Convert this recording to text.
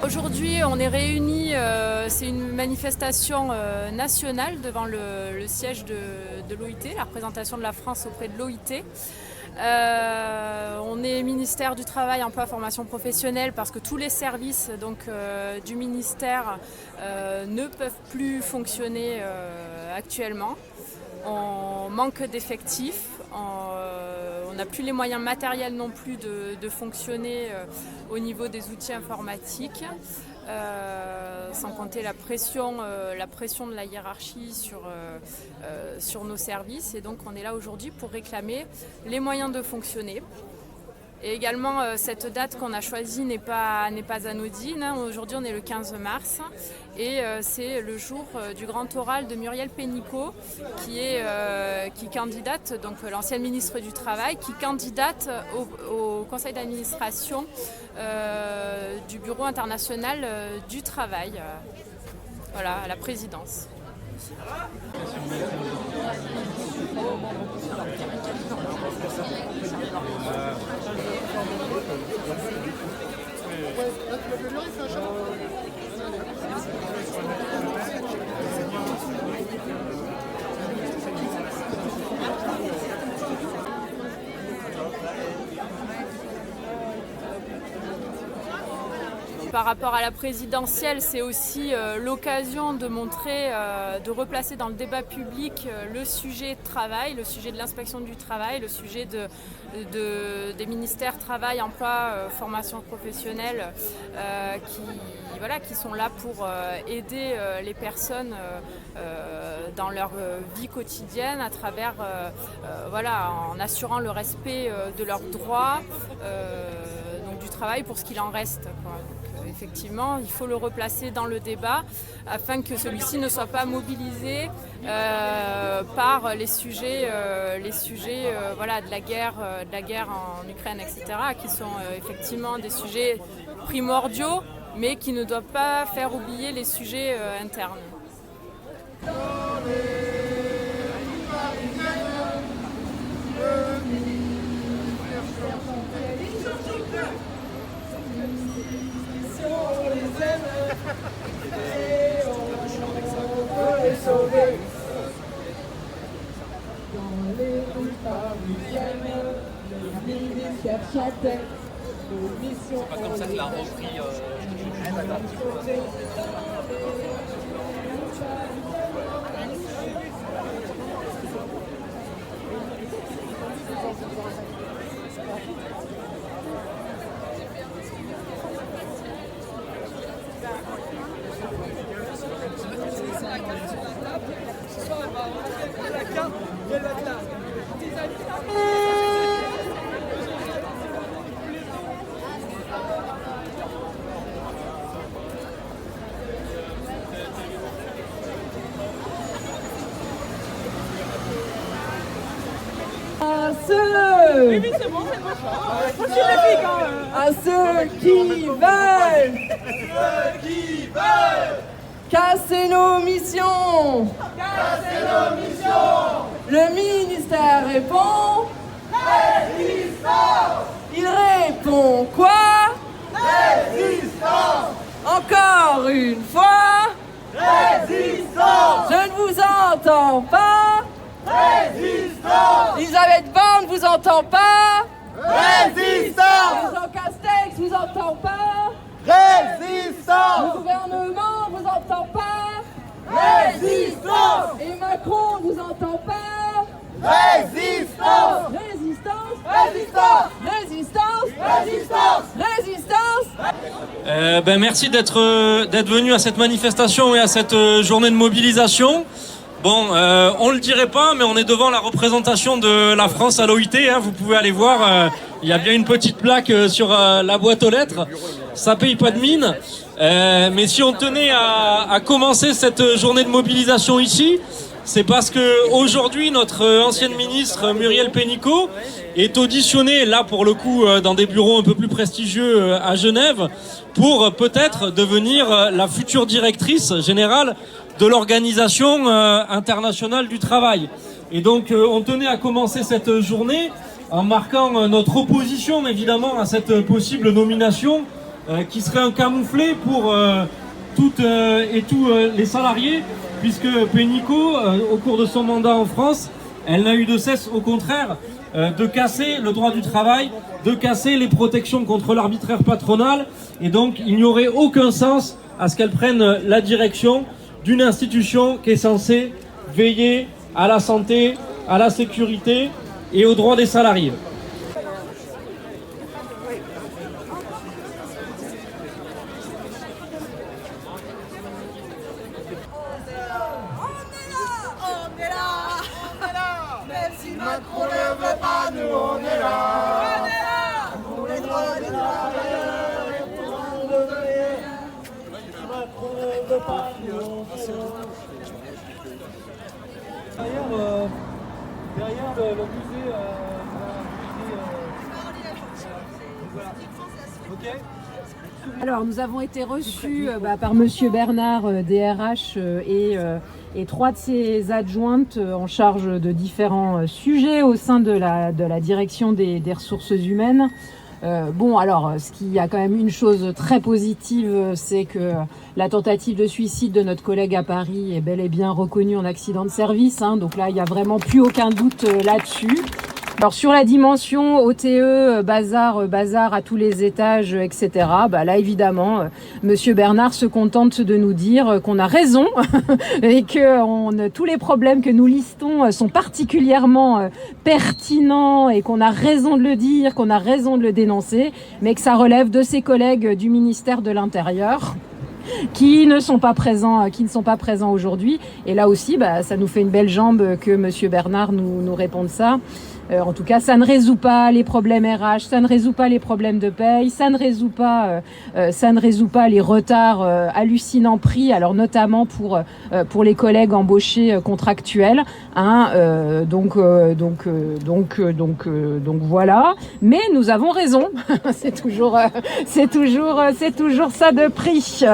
Aujourd'hui, on est réunis, c'est une manifestation nationale devant le siège de l'OIT, la représentation de la France auprès de l'OIT. On est ministère du Travail, Emploi, Formation professionnelle parce que tous les services du ministère ne peuvent plus fonctionner actuellement. On manque d'effectifs, on n'a plus les moyens matériels non plus de fonctionner au niveau des outils informatiques, sans compter la pression de la hiérarchie sur nos services. Et donc on est là aujourd'hui pour réclamer les moyens de fonctionner. Et également, cette date qu'on a choisie n'est pas anodine. Aujourd'hui, on est le 15 mars et c'est le jour du grand oral de Muriel Pénicaud qui candidate, donc l'ancienne ministre du Travail, qui candidate au conseil d'administration du Bureau international du travail, voilà, à la présidence. Par rapport à la présidentielle, c'est aussi l'occasion de montrer, de replacer dans le débat public le sujet de travail, le sujet de l'inspection du travail, le sujet des ministères travail, emploi, formation professionnelle qui sont là pour aider les personnes dans leur vie quotidienne à travers, en assurant le respect de leurs droits, du travail pour ce qu'il en reste, quoi. Donc, effectivement, il faut le replacer dans le débat afin que celui-ci ne soit pas mobilisé par les sujets de la guerre en Ukraine, etc., qui sont effectivement des sujets primordiaux, mais qui ne doivent pas faire oublier les sujets internes. C'est pas comme ça que l'a repris. À ceux qui veulent casser nos missions, le ministère répond résistance. Il répond quoi? Résistance. Encore une fois, résistance. Je ne vous entends pas. Résistance. Elisabeth Borne vous entend pas. Résistance. Jean Castex vous entend pas. Résistance. Le gouvernement vous entend pas. Résistance. Et Macron vous entend pas. Résistance. Résistance. Résistance. Résistance. Résistance. Résistance. Merci d'être venu à cette manifestation et à cette journée de mobilisation. Bon, on le dirait pas, mais on est devant la représentation de la France à l'OIT. Vous pouvez aller voir, il y a bien une petite plaque sur la boîte aux lettres. Ça paye pas de mine. Mais si on tenait à commencer cette journée de mobilisation ici, c'est parce que aujourd'hui notre ancienne ministre Muriel Pénicaud est auditionnée là pour le coup dans des bureaux un peu plus prestigieux à Genève pour peut-être devenir la future directrice générale de l'Organisation internationale du travail. Et donc on tenait à commencer cette journée en marquant notre opposition évidemment à cette possible nomination qui serait un camouflet pour toutes et tous les salariés, puisque Pénicaud, au cours de son mandat en France, elle n'a eu de cesse, au contraire, de casser le droit du travail, de casser les protections contre l'arbitraire patronal, et donc il n'y aurait aucun sens à ce qu'elle prenne la direction d'une institution qui est censée veiller à la santé, à la sécurité et aux droits des salariés. Même si Macron ne veut pas, nous on est là. Pour les droits des travailleurs et pour nous donner. Si Macron ne veut pas, nous on est là. Derrière le musée, voilà. Ok. Alors, nous avons été reçus par Monsieur Bernard, DRH, et 3 de ses adjointes en charge de différents sujets au sein de la direction des ressources humaines. Bon, alors, ce qui y a quand même une chose très positive, c'est que la tentative de suicide de notre collègue à Paris est bel et bien reconnue en accident de service. Hein, donc là, il n'y a vraiment plus aucun doute là-dessus. Alors sur la dimension OTE, bazar à tous les étages, etc. Bah là évidemment, Monsieur Bernard se contente de nous dire qu'on a raison et que tous les problèmes que nous listons sont particulièrement pertinents et qu'on a raison de le dire, qu'on a raison de le dénoncer, mais que ça relève de ses collègues du ministère de l'Intérieur qui ne sont pas présents aujourd'hui. Et là aussi, bah, ça nous fait une belle jambe que Monsieur Bernard nous réponde ça. En tout cas, ça ne résout pas les problèmes RH, ça ne résout pas les problèmes de paye, ça ne résout pas les retards hallucinants pris, alors notamment pour les collègues embauchés contractuels. Hein, donc voilà. Mais nous avons raison. c'est toujours ça de prix.